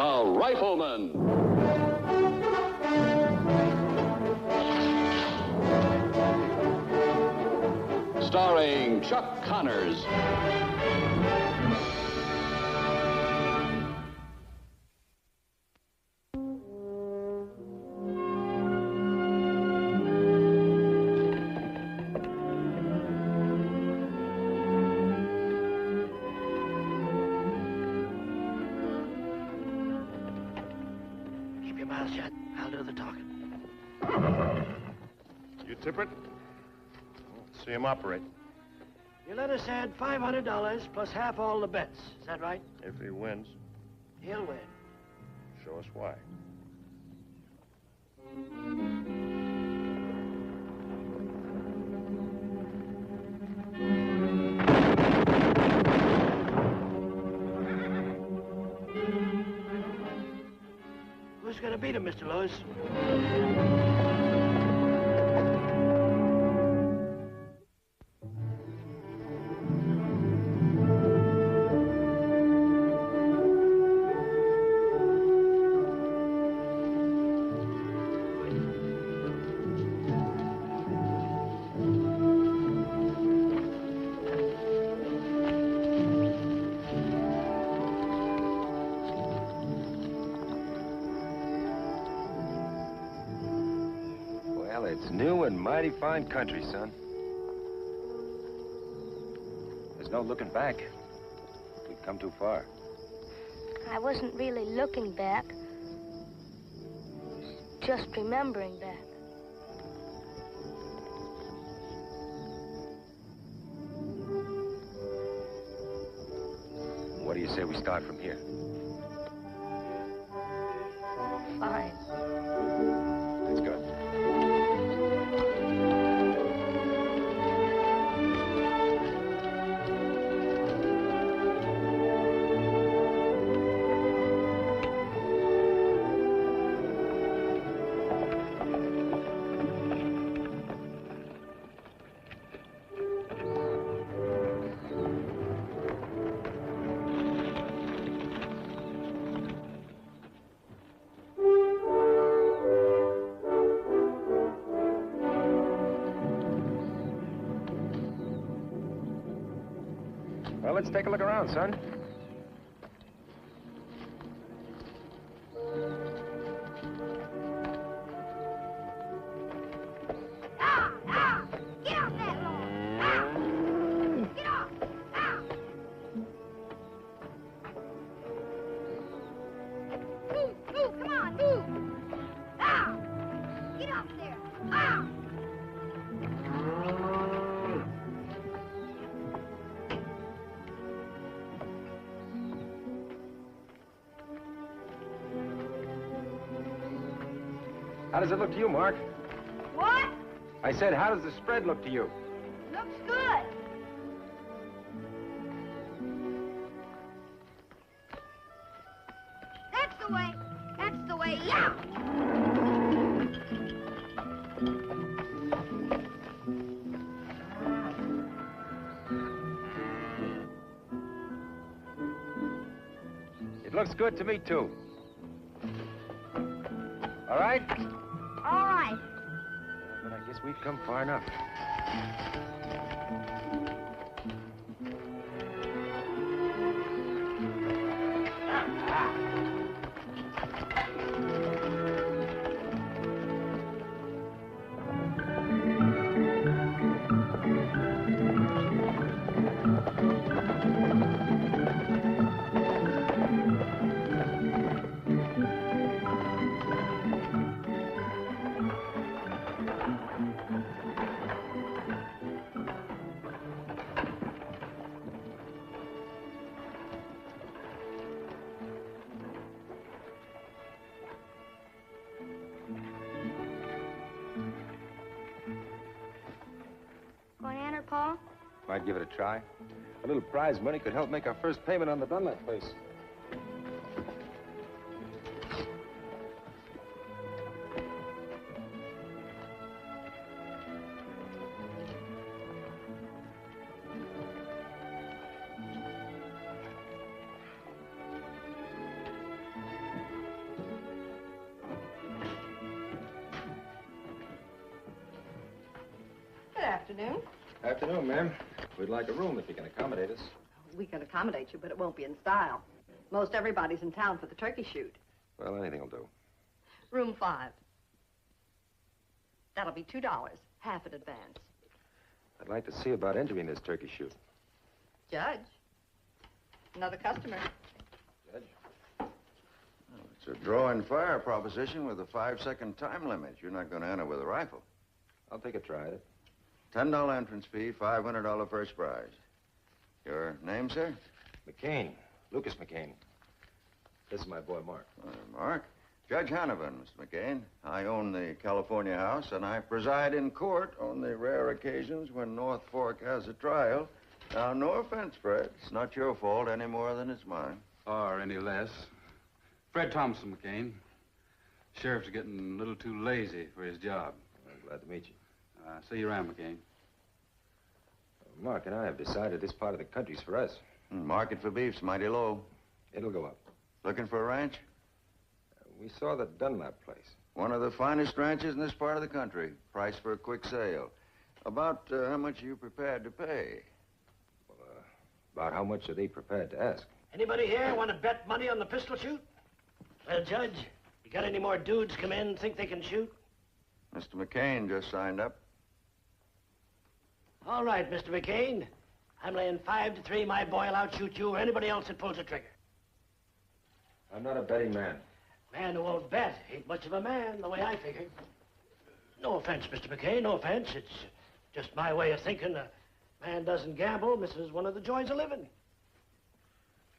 The Rifleman. Starring Chuck Connors. Keep your mouth shut. I'll do the talking. You tip it? See him operate. You let us add $500 plus half all the bets. Is that right? If he wins, He'll win. show us why. Who's gonna beat him, Mr. Lewis? Well, it's new and mighty fine country, son. There's no looking back. We've come too far. I wasn't really looking back. Just remembering back. What do you say we start from here? Fine. That's good. Well, let's take a look around, son. Get off that lawn! Get off! Move, come on, move! Get off there! How does it look to you, Mark? What? I said, how does the spread look to you? Looks good. That's the way. That's the way. Yeah! It looks good to me, too. All right? All right. But I guess we've come far enough. Going to enter, Paul? Might give it a try. A little prize money could help make our first payment on the Dunlap place. afternoon. Afternoon, ma'am. We'd like a room if you can accommodate us. We can accommodate you, but it won't be in style. Most everybody's in town for the turkey shoot. Well, anything will do. Room 5. That'll be $2, half in advance. I'd like to see about entering this turkey shoot. Judge. Another customer. Judge? It's a draw and fire proposition with a 5-second time limit. You're not going to enter with a rifle. I'll take a try at it. $10 entrance fee, $500 first prize. Your name, sir? McCain. Lucas McCain. This is my boy, Mark. Mark. Judge Hanovan, Mr. McCain. I own the California house, and I preside in court on the rare occasions when North Fork has a trial. Now, no offense, Fred. It's not your fault any more than it's mine. Or any less. Fred Thompson, McCain. Sheriff's getting a little too lazy for his job. I'm glad to meet you. See you around, McCain. Mark and I have decided this part of the country's for us. Market for beef's mighty low. It'll go up. Looking for a ranch? We saw the Dunlap place. One of the finest ranches in this part of the country. Price for a quick sale. About how much are you prepared to pay? Well, about how much are they prepared to ask? Anybody here want to bet money on the pistol shoot? Well, Judge, you got any more dudes come in and think they can shoot? Mr. McCain just signed up. All right, Mr. McCain. I'm laying 5-3 my boy will outshoot you or anybody else that pulls a trigger. I'm not a betting man. Man who won't bet ain't much of a man, the way I figured. No offense, Mr. McCain, no offense. It's just my way of thinking. A man doesn't gamble, misses one of the joys of living.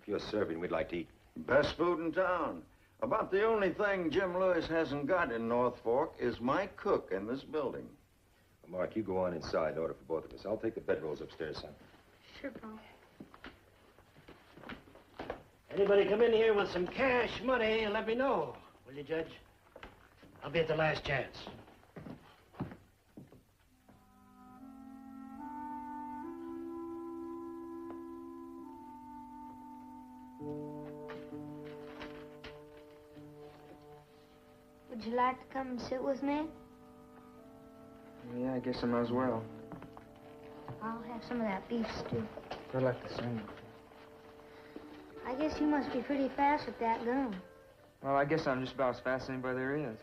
If you're serving, we'd like to eat. Best food in town. About the only thing Jim Lewis hasn't got in North Fork is my cook in this building. Well, Mark, you go on inside and order for both of us. I'll take the bedrolls upstairs, son. Sure, Pa. Anybody come in here with some cash money, let me know, will you, Judge? I'll be at the last chance. Would you like to come and sit with me? Yeah, I guess I might as well. I'll have some of that beef stew. I'd like the same. I guess you must be pretty fast with that gun. Well, I guess I'm just about as fast as anybody there is.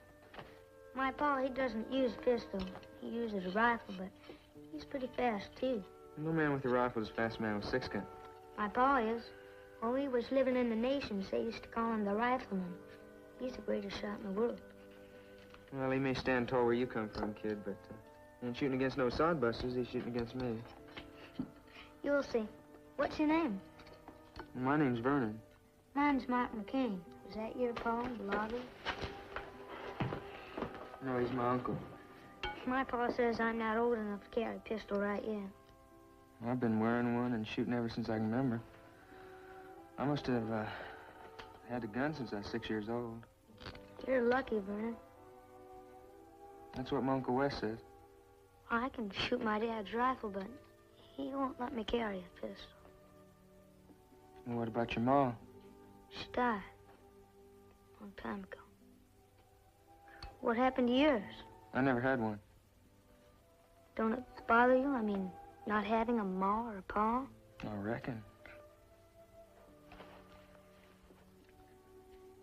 My pa, he doesn't use a pistol. He uses a rifle, but he's pretty fast, too. No man with a rifle is as fast as a man with a six-gun. My pa is. When we was living in the Nations, they used to call him the Rifleman. He's the greatest shot in the world. Well, he may stand tall where you come from, kid, but he ain't shooting against no sodbusters. He's shooting against me. You'll see. What's your name? My name's Vernon. Mine's Mark McCain. Is that your pa, the logger? No, he's my uncle. My pa says I'm not old enough to carry a pistol right yet. I've been wearing one and shooting ever since I can remember. I must have had a gun since I was 6 years old. You're lucky, Vernon. That's what my Uncle Wes says. I can shoot my dad's rifle, but he won't let me carry a pistol. And what about your ma? She died a long time ago. What happened to yours? I never had one. Don't it bother you? I mean, not having a ma or a pa? I reckon.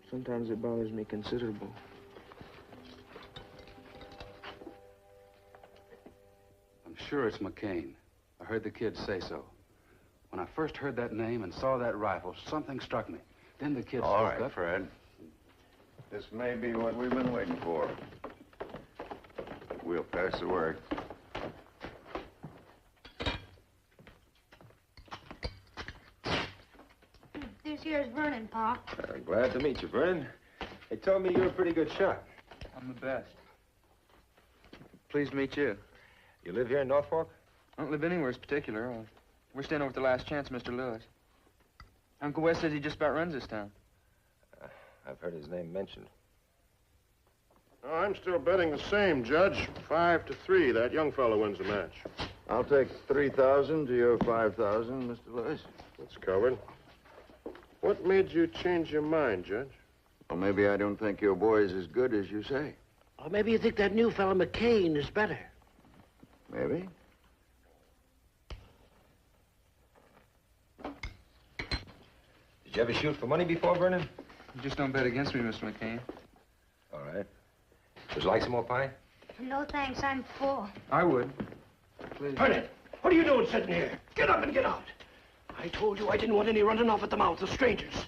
Sometimes it bothers me considerable. I'm sure it's McCain. I heard the kid say so. When I first heard that name and saw that rifle, something struck me. Then the kid All spoke right, up. Fred. This may be what we've been waiting for. We'll pass the word. This here's Vernon, Pa. Glad to meet you, Vernon. They told me you're a pretty good shot. I'm the best. Pleased to meet you. You live here in North Fork? I don't live anywhere in particular. We're staying over at the Last Chance, Mr. Lewis. Uncle Wes says he just about runs this town. I've heard his name mentioned. Oh, I'm still betting the same, Judge. 5-3. That young fellow wins the match. I'll take 3,000 to your 5,000, Mr. Lewis. That's covered. What made you change your mind, Judge? Well, maybe I don't think your boy's as good as you say. Or maybe you think that new fellow McCain is better. Maybe. You ever shoot for money before, Vernon? You just don't bet against me, Mr. McCain. All right. Would you like some more pie? No, thanks. I'm full. I would. Please. Vernon, what are you doing sitting here? Get up and get out. I told you I didn't want any running off at the mouth of strangers.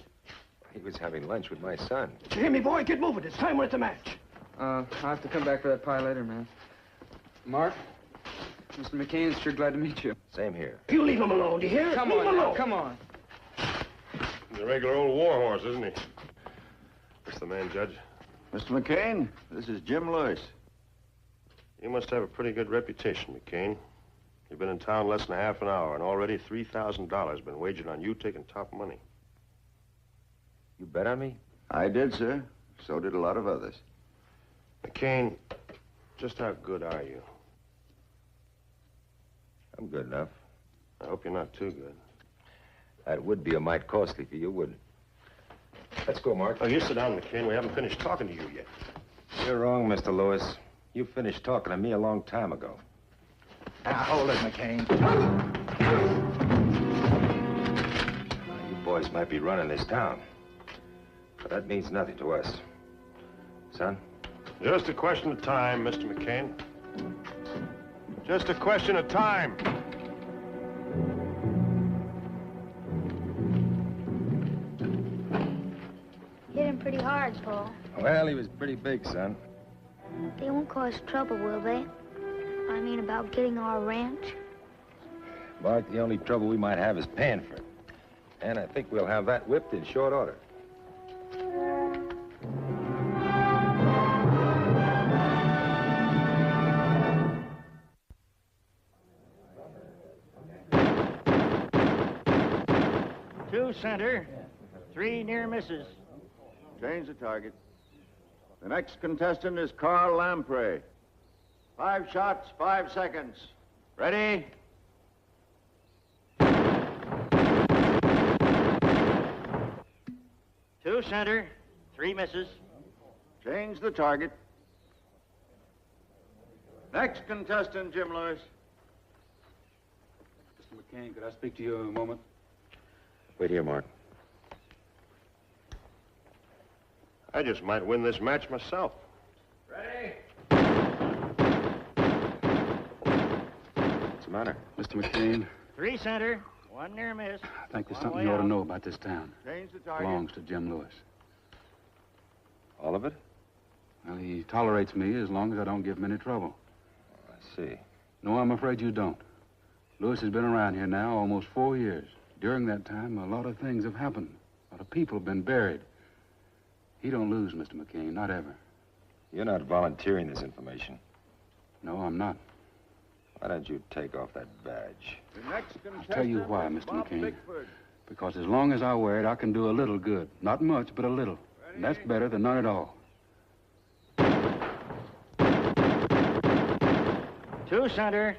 He was having lunch with my son. Did you hear me, boy? Get moving. It's time we're at the match. I'll have to come back for that pie later, man. Mark, Mr. McCain is sure glad to meet you. Same here. You leave him alone, do you hear? Come leave on, him now, alone. come on. He's a regular old war horse, isn't he? What's the man, Judge? Mr. McCain, this is Jim Lewis. You must have a pretty good reputation, McCain. You've been in town less than half an hour, and already $3,000 been wagered on you taking top money. You bet on me? I did, sir. So did a lot of others. McCain, just how good are you? I'm good enough. I hope you're not too good. That would be a mite costly for you, wouldn't it? Let's go, Mark. Oh, you sit down, McCain. We haven't finished talking to you yet. You're wrong, Mr. Lewis. You finished talking to me a long time ago. Now, hold it, McCain. You boys might be running this town, but that means nothing to us. Son? Just a question of time, Mr. McCain. Just a question of time. Hit him pretty hard, Paul. Well, he was pretty big, son. They won't cause trouble, will they? I mean, about getting our ranch? Mark, the only trouble we might have is paying for it. And I think we'll have that whipped in short order. Two center, three near misses. Change the target. The next contestant is Carl Lamprey. 5 shots, 5 seconds. Ready? Two center, three misses. Change the target. Next contestant, Jim Lewis. Mr. McCain, could I speak to you a moment? Wait here, Mark. I just might win this match myself. Ready? What's the matter? Mr. McCain, Three center, one near miss. I think there's One something way you ought to out. know about this town. Change the target. Belongs to Jim Lewis. All of it? Well, he tolerates me as long as I don't give him any trouble. I see. No, I'm afraid you don't. Lewis has been around here now almost 4 years. During that time, a lot of things have happened. A lot of people have been buried. He don't lose, Mr. McCain, not ever. You're not volunteering this information. No, I'm not. Why don't you take off that badge? The next contestant I'll tell you why, is Mr. Bob McCain. Bickford. Because as long as I wear it, I can do a little good. Not much, but a little. And that's better than none at all. Two center,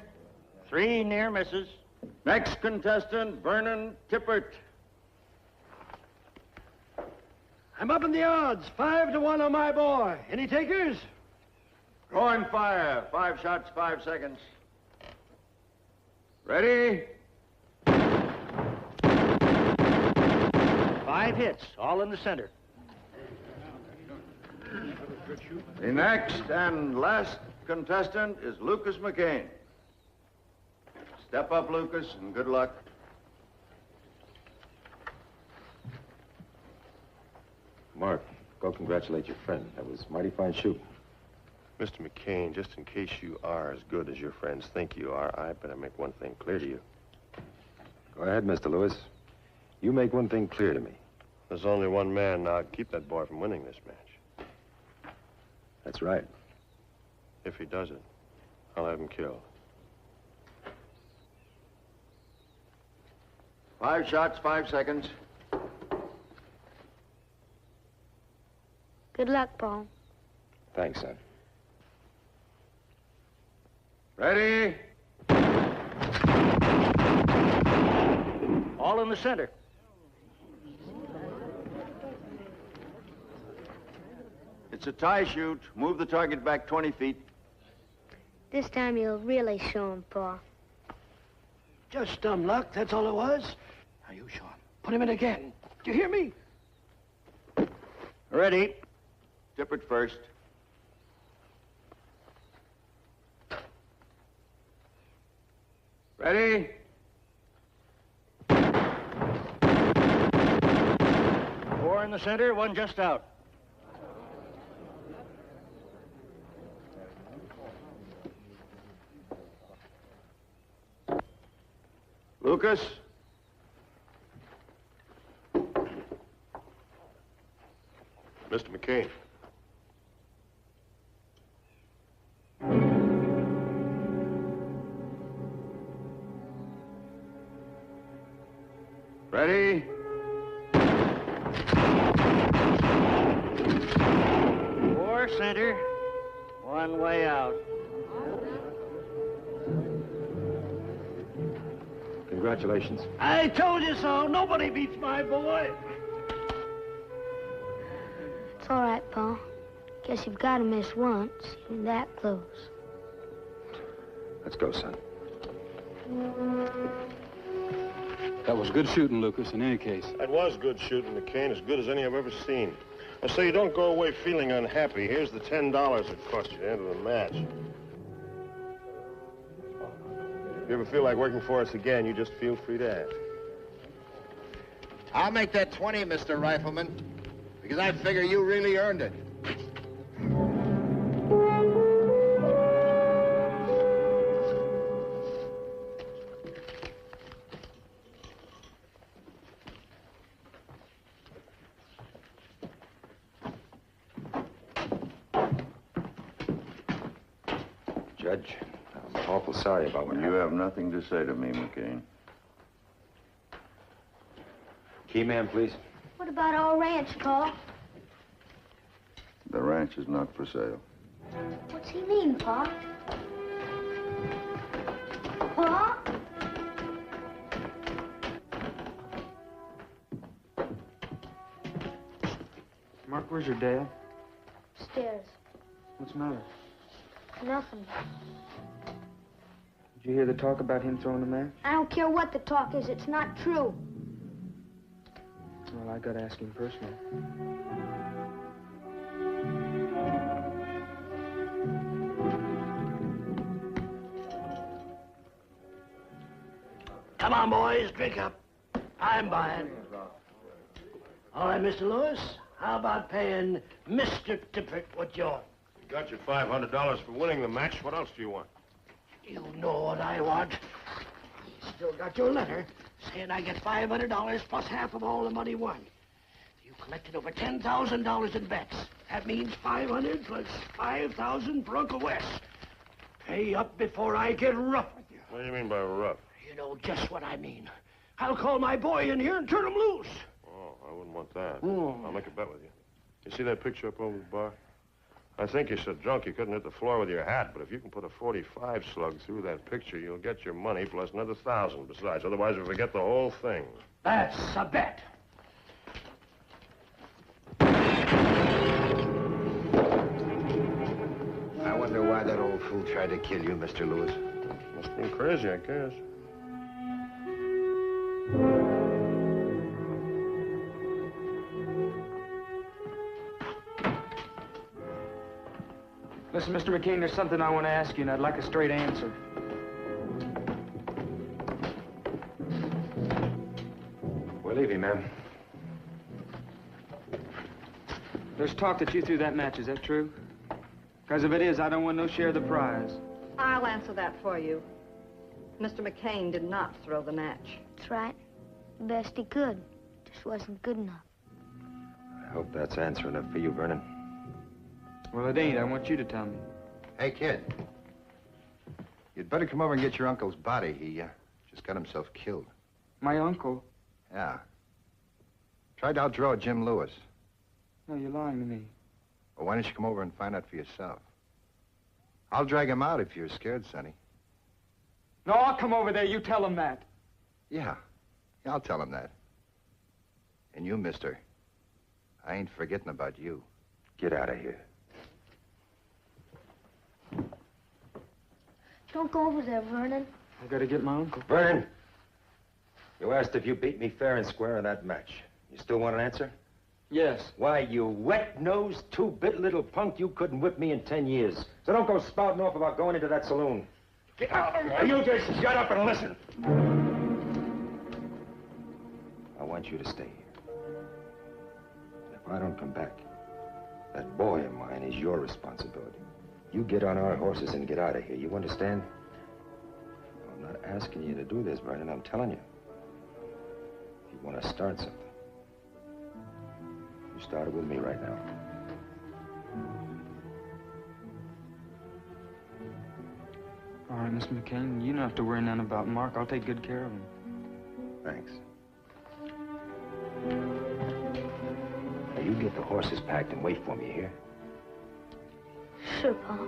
three near misses. Next contestant, Vernon Tippert. I'm up in the odds. 5 to 1 on my boy. Any takers? Drawing fire. 5 shots, 5 seconds. Ready? 5 hits, all in the center. The next and last contestant is Lucas McCain. Step up, Lucas, and good luck. Mark, go congratulate your friend. That was mighty fine shooting. Mr. McCain, just in case you are as good as your friends think you are, I better make one thing clear to you. Go ahead, Mr. Lewis. You make one thing clear to me. There's only one man now to keep that boy from winning this match. That's right. If he does it, I'll have him killed. 5 shots, 5 seconds. Good luck, Paul. Thanks, son. Ready? All in the center. It's a tie shoot. Move the target back 20 feet. This time you'll really show him, Paul. Just dumb luck, that's all it was. Now you show him. Put him in again. Do you hear me? Ready. Tip it first. Ready? Four in the center, one just out. Lucas? Mr. McCain. Ready? Four center, one way out. Congratulations. I told you so. Nobody beats my boy. It's all right, Pa. Guess you've got to miss once. You're that close. Let's go, son. That was good shooting, Lucas, in any case. That was good shooting, McCain, as good as any I've ever seen. Now, so you don't go away feeling unhappy. Here's the $10 it cost you to enter the match. If you ever feel like working for us again, you just feel free to ask. I'll make that 20, Mr. Rifleman, because I figure you really earned it. Judge, I'm awful sorry about what You happened. have nothing to say to me, McCain. Key man, please. What about our ranch, Pa? The ranch is not for sale. What's he mean, Pa? Pa? Mark, where's your dad? Upstairs. What's the matter? Nothing. Did you hear the talk about him throwing the match? I don't care what the talk is. It's not true. Well, I gotta ask him personally. Come on, boys, drink up. I'm buying. All right, Mr. Lewis, how about paying Mr. Tippett what you want? You got your $500 for winning the match. What else do you want? You know what I want. Still got your letter saying I get $500 plus half of all the money won. You collected over $10,000 in bets. That means 500 plus 5,000 for Uncle Wes. Pay up before I get rough with you. What do you mean by rough? You know just what I mean. I'll call my boy in here and turn him loose. Oh, I wouldn't want that. Oh. I'll make a bet with you. You see that picture up over the bar? I think you're so drunk you couldn't hit the floor with your hat, but if you can put a .45 slug through that picture, you'll get your money plus another 1,000 besides. Otherwise, you'll forget the whole thing. That's a bet. I wonder why that old fool tried to kill you, Mr. Lewis. Must have been crazy, I guess. Listen, Mr. McCain, there's something I want to ask you, and I'd like a straight answer. We're leaving, ma'am. There's talk that you threw that match. Is that true? Because if it is, I don't want no share of the prize. I'll answer that for you. Mr. McCain did not throw the match. That's right. The best he could. Just wasn't good enough. I hope that's answer enough for you, Vernon. Well, it ain't. I want you to tell me. Hey, kid. You'd better come over and get your uncle's body. He just got himself killed. My uncle? Yeah. Tried to outdraw Jim Lewis. No, you're lying to me. Well, why don't you come over and find out for yourself? I'll drag him out if you're scared, Sonny. No, I'll come over there. You tell him that. Yeah, I'll tell him that. And you, mister, I ain't forgetting about you. Get out of here. Don't go over there, Vernon. I gotta get my uncle. Vernon, you asked if you beat me fair and square in that match. You still want an answer? Yes. Why, you wet-nosed, two-bit little punk, you couldn't whip me in 10 years. So don't go spouting off about going into that saloon. Get out of here. You just shut up and listen. I want you to stay here. And if I don't come back, that boy of mine is your responsibility. You get on our horses and get out of here. You understand? I'm not asking you to do this, Vernon. I'm telling you. If you want to start something, you start it with me right now. All right, Mr. McCain, you don't have to worry none about Mark. I'll take good care of him. Thanks. Now, you get the horses packed and wait for me here. Sure, Pa.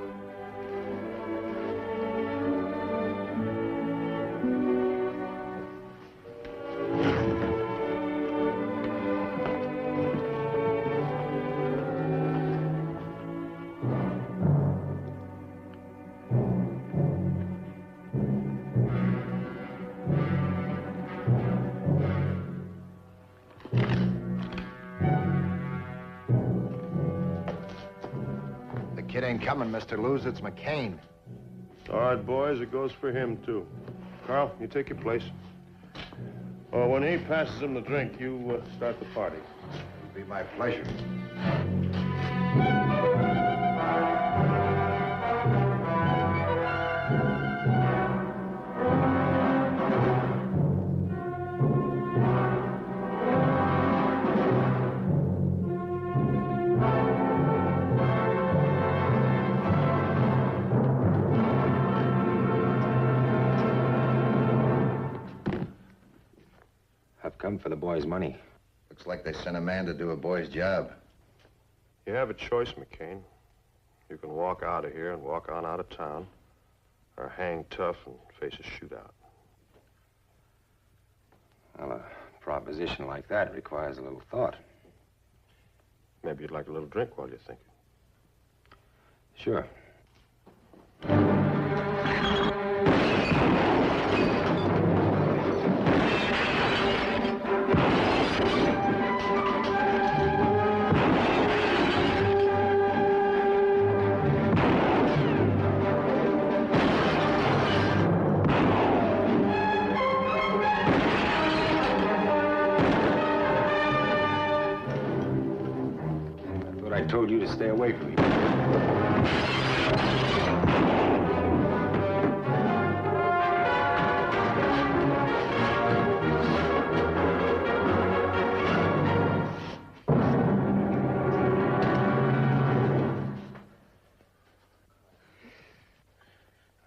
Kid ain't coming, Mr. Lose. It's McCain. All right, boys, it goes for him, too. Carl, you take your place. Oh, when he passes him the drink, you start the party. It'll be my pleasure. Come for the boy's money. Looks like they sent a man to do a boy's job. You have a choice, McCain. You can walk out of here and walk on out of town, or hang tough and face a shootout. Well, a proposition like that requires a little thought. Maybe you'd like a little drink while you think. Sure. I told you to stay away from me.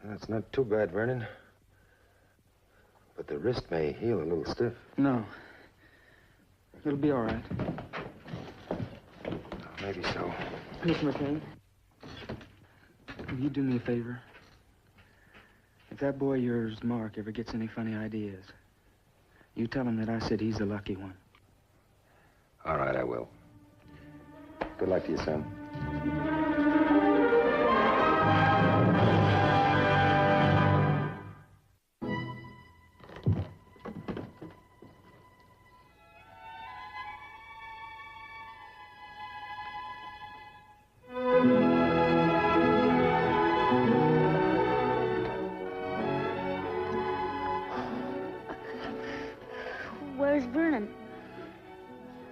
That's not too bad, Vernon. But the wrist may heal a little stiff. No. It'll be all right. Maybe so. Mr. McCain, will you do me a favor? If that boy of yours, Mark, ever gets any funny ideas, you tell him that I said he's the lucky one. All right, I will. Good luck to you, son. Where's Vernon?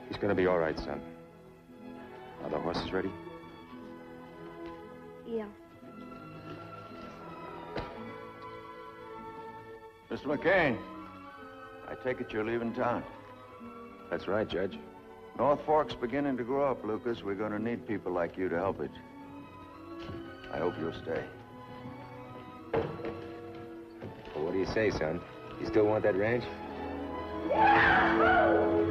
He's gonna be all right, son. Are the horses ready? Yeah. Mr. McCain, I take it you're leaving town. That's right, Judge. North Fork's beginning to grow up, Lucas. We're going to need people like you to help it. I hope you'll stay. Well, what do you say, son? You still want that ranch? Yeah!